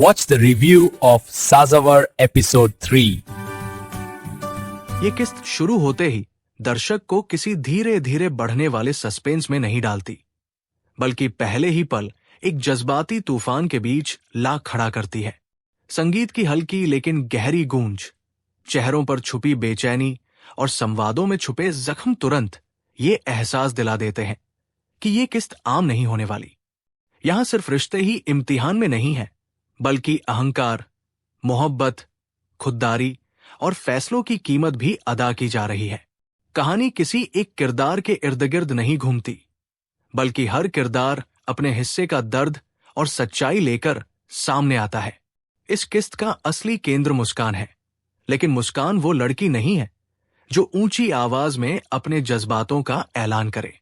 Watch the review of Sazavar episode 3. ये किस्त शुरू होते ही दर्शक को किसी धीरे धीरे बढ़ने वाले सस्पेंस में नहीं डालती, बल्कि पहले ही पल एक जज्बाती तूफान के बीच ला खड़ा करती है। संगीत की हल्की लेकिन गहरी गूंज, चेहरों पर छुपी बेचैनी और संवादों में छुपे जख्म तुरंत ये एहसास दिला देते हैं कि ये किस्त आम नहीं होने वाली। यहां सिर्फ रिश्ते ही इम्तिहान में नहीं है, बल्कि अहंकार, मोहब्बत, खुददारी और फैसलों की कीमत भी अदा की जा रही है। कहानी किसी एक किरदार के इर्द गिर्द नहीं घूमती, बल्कि हर किरदार अपने हिस्से का दर्द और सच्चाई लेकर सामने आता है। इस किस्त का असली केंद्र मुस्कान है, लेकिन मुस्कान वो लड़की नहीं है जो ऊंची आवाज में अपने जज्बातों का ऐलान करे।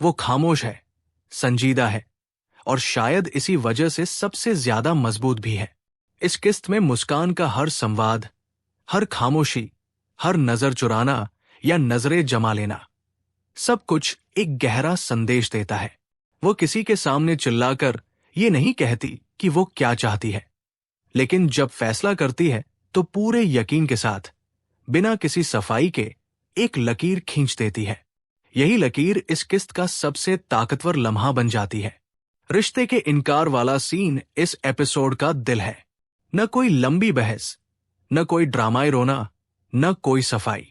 वो खामोश है, संजीदा है और शायद इसी वजह से सबसे ज्यादा मजबूत भी है। इस किस्त में मुस्कान का हर संवाद, हर खामोशी, हर नजर चुराना या नजरें जमा लेना, सब कुछ एक गहरा संदेश देता है। वो किसी के सामने चिल्लाकर ये नहीं कहती कि वो क्या चाहती है, लेकिन जब फैसला करती है तो पूरे यकीन के साथ, बिना किसी सफाई के एक लकीर खींच देती है। यही लकीर इस किस्त का सबसे ताकतवर लम्हा बन जाती है। रिश्ते के इनकार वाला सीन इस एपिसोड का दिल है। न कोई लंबी बहस, न कोई ड्रामाई रोना, न कोई सफाई।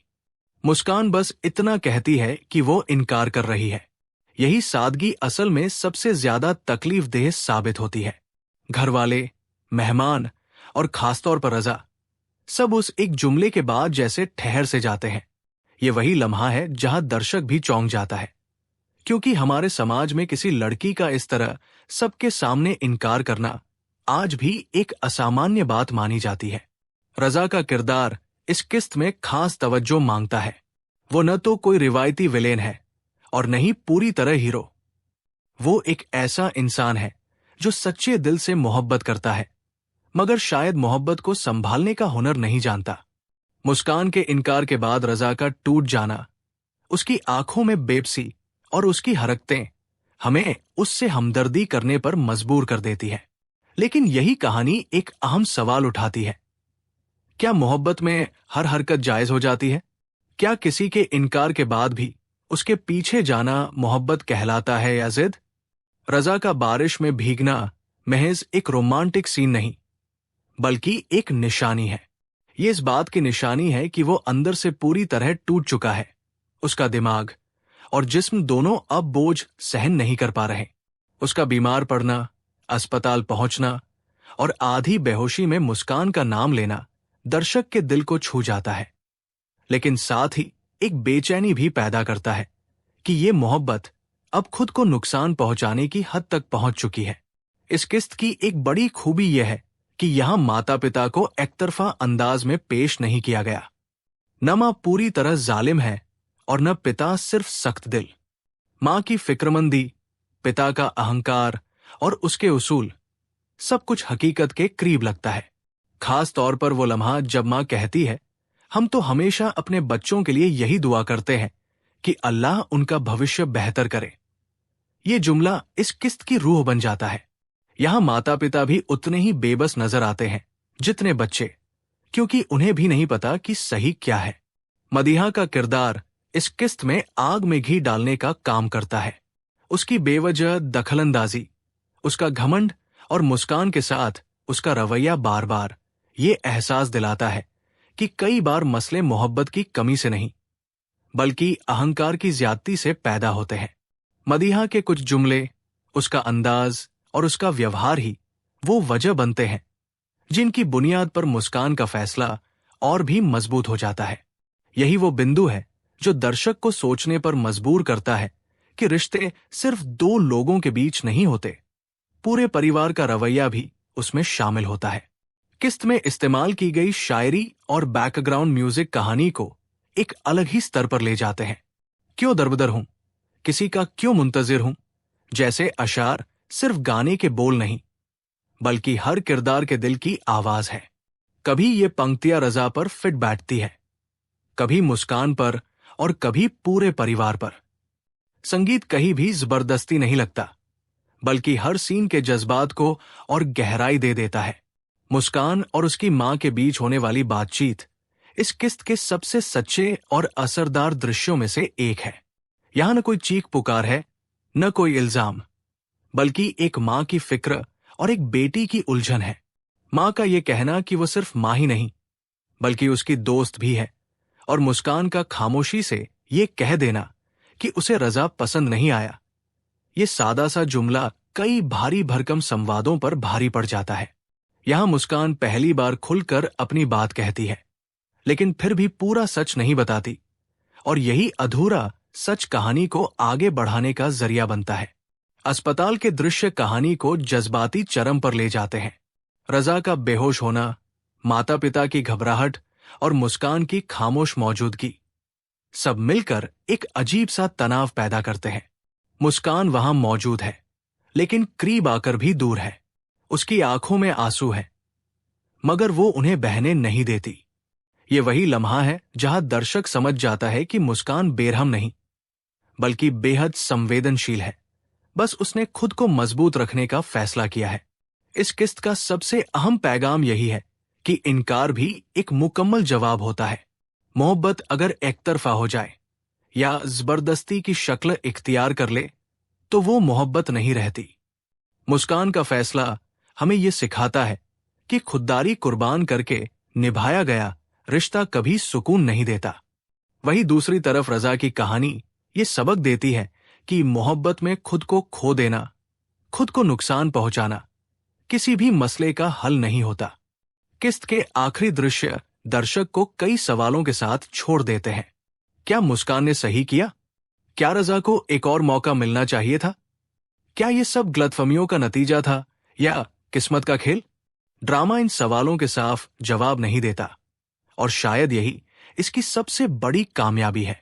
मुस्कान बस इतना कहती है कि वो इनकार कर रही है। यही सादगी असल में सबसे ज्यादा तकलीफदेह साबित होती है। घर वाले, मेहमान और खासतौर पर रजा, सब उस एक जुमले के बाद जैसे ठहर से जाते हैं। ये वही लम्हा है जहां दर्शक भी चौंक जाता है, क्योंकि हमारे समाज में किसी लड़की का इस तरह सबके सामने इनकार करना आज भी एक असामान्य बात मानी जाती है। रजा का किरदार इस किस्त में खास तवज्जो मांगता है। वो न तो कोई रिवायती विलेन है और न ही पूरी तरह हीरो। वो एक ऐसा इंसान है जो सच्चे दिल से मोहब्बत करता है, मगर शायद मोहब्बत को संभालने का हुनर नहीं जानता। मुस्कान के इनकार के बाद रजा का टूट जाना, उसकी आंखों में बेबसी और उसकी हरकतें हमें उससे हमदर्दी करने पर मजबूर कर देती है। लेकिन यही कहानी एक अहम सवाल उठाती है। क्या मोहब्बत में हर हरकत जायज हो जाती है? क्या किसी के इनकार के बाद भी उसके पीछे जाना मोहब्बत कहलाता है या जिद? रजा का बारिश में भीगना महज एक रोमांटिक सीन नहीं, बल्कि एक निशानी है। ये इस बात की निशानी है कि वो अंदर से पूरी तरह टूट चुका है। उसका दिमाग और जिस्म दोनों अब बोझ सहन नहीं कर पा रहे। उसका बीमार पड़ना, अस्पताल पहुंचना और आधी बेहोशी में मुस्कान का नाम लेना दर्शक के दिल को छू जाता है, लेकिन साथ ही एक बेचैनी भी पैदा करता है कि ये मोहब्बत अब खुद को नुकसान पहुंचाने की हद तक पहुंच चुकी है। इस किस्त की एक बड़ी खूबी यह है कि यहां माता पिता को एकतरफा अंदाज में पेश नहीं किया गया। न मां पूरी तरह जालिम है और न पिता सिर्फ सख्त दिल। मां की फिक्रमंदी, पिता का अहंकार और उसके उसूल, सब कुछ हकीकत के करीब लगता है। खास तौर पर वो लम्हा जब मां कहती है, हम तो हमेशा अपने बच्चों के लिए यही दुआ करते हैं कि अल्लाह उनका भविष्य बेहतर करे। ये जुमला इस किस्त की रूह बन जाता है। यहां माता पिता भी उतने ही बेबस नजर आते हैं जितने बच्चे, क्योंकि उन्हें भी नहीं पता कि सही क्या है। मदीहा का किरदार इस किस्त में आग में घी डालने का काम करता है। उसकी बेवजह दखलंदाजी, उसका घमंड और मुस्कान के साथ उसका रवैया बार बार ये एहसास दिलाता है कि कई बार मसले मोहब्बत की कमी से नहीं, बल्कि अहंकार की ज्यादती से पैदा होते हैं। मदीहा के कुछ जुमले, उसका अंदाज और उसका व्यवहार ही वो वजह बनते हैं जिनकी बुनियाद पर मुस्कान का फैसला और भी मजबूत हो जाता है। यही वो बिंदु है जो दर्शक को सोचने पर मजबूर करता है कि रिश्ते सिर्फ दो लोगों के बीच नहीं होते, पूरे परिवार का रवैया भी उसमें शामिल होता है। किस्त में इस्तेमाल की गई शायरी और बैकग्राउंड म्यूजिक कहानी को एक अलग ही स्तर पर ले जाते हैं। क्यों दरबदर हूं, किसी का क्यों मुंतजिर हूं जैसे अशार सिर्फ गाने के बोल नहीं, बल्कि हर किरदार के दिल की आवाज है। कभी ये पंक्तियां रजा पर फिट बैठती है, कभी मुस्कान पर और कभी पूरे परिवार पर। संगीत कहीं भी जबरदस्ती नहीं लगता, बल्कि हर सीन के जज्बात को और गहराई दे देता है। मुस्कान और उसकी मां के बीच होने वाली बातचीत इस किस्त के सबसे सच्चे और असरदार दृश्यों में से एक है। यहां न कोई चीख पुकार है, न कोई इल्जाम, बल्कि एक मां की फिक्र और एक बेटी की उलझन है। मां का यह कहना कि वो सिर्फ मां ही नहीं बल्कि उसकी दोस्त भी है, और मुस्कान का खामोशी से ये कह देना कि उसे रजा पसंद नहीं आया। ये सादा सा जुमला कई भारी भरकम संवादों पर भारी पड़ जाता है। यहां मुस्कान पहली बार खुलकर अपनी बात कहती है, लेकिन फिर भी पूरा सच नहीं बताती, और यही अधूरा सच कहानी को आगे बढ़ाने का जरिया बनता है। अस्पताल के दृश्य कहानी को जज्बाती चरम पर ले जाते हैं। रजा का बेहोश होना, माता पिता की घबराहट और मुस्कान की खामोश मौजूदगी सब मिलकर एक अजीब सा तनाव पैदा करते हैं। मुस्कान वहां मौजूद है, लेकिन करीब आकर भी दूर है। उसकी आंखों में आंसू है, मगर वो उन्हें बहने नहीं देती। ये वही लम्हा है जहां दर्शक समझ जाता है कि मुस्कान बेरहम नहीं बल्कि बेहद संवेदनशील है। बस उसने खुद को मजबूत रखने का फैसला किया है। इस किस्त का सबसे अहम पैगाम यही है कि इनकार भी एक मुकम्मल जवाब होता है। मोहब्बत अगर एकतरफा हो जाए या जबरदस्ती की शक्ल इख्तियार कर ले तो वो मोहब्बत नहीं रहती। मुस्कान का फैसला हमें ये सिखाता है कि खुददारी कुर्बान करके निभाया गया रिश्ता कभी सुकून नहीं देता। वहीं दूसरी तरफ रजा की कहानी ये सबक देती है कि मोहब्बत में खुद को खो देना, खुद को नुकसान पहुंचाना किसी भी मसले का हल नहीं होता। किस्त के आखिरी दृश्य दर्शक को कई सवालों के साथ छोड़ देते हैं। क्या मुस्कान ने सही किया? क्या रजा को एक और मौका मिलना चाहिए था? क्या ये सब गलतफहमियों का नतीजा था या किस्मत का खेल? ड्रामा इन सवालों के साफ जवाब नहीं देता, और शायद यही इसकी सबसे बड़ी कामयाबी है,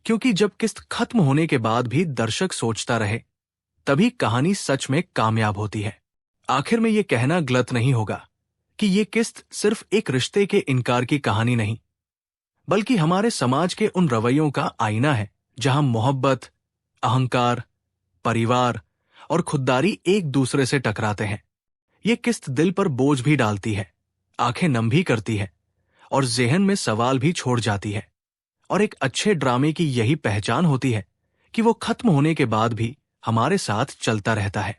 क्योंकि जब किस्त खत्म होने के बाद भी दर्शक सोचता रहे, तभी कहानी सच में कामयाब होती है। आखिर में ये कहना गलत नहीं होगा कि ये किस्त सिर्फ एक रिश्ते के इनकार की कहानी नहीं, बल्कि हमारे समाज के उन रवैयों का आईना है जहां मोहब्बत, अहंकार, परिवार और खुददारी एक दूसरे से टकराते हैं। ये किस्त दिल पर बोझ भी डालती है, आंखें नम भी करती है और ज़हन में सवाल भी छोड़ जाती है। और एक अच्छे ड्रामे की यही पहचान होती है कि वो खत्म होने के बाद भी हमारे साथ चलता रहता है।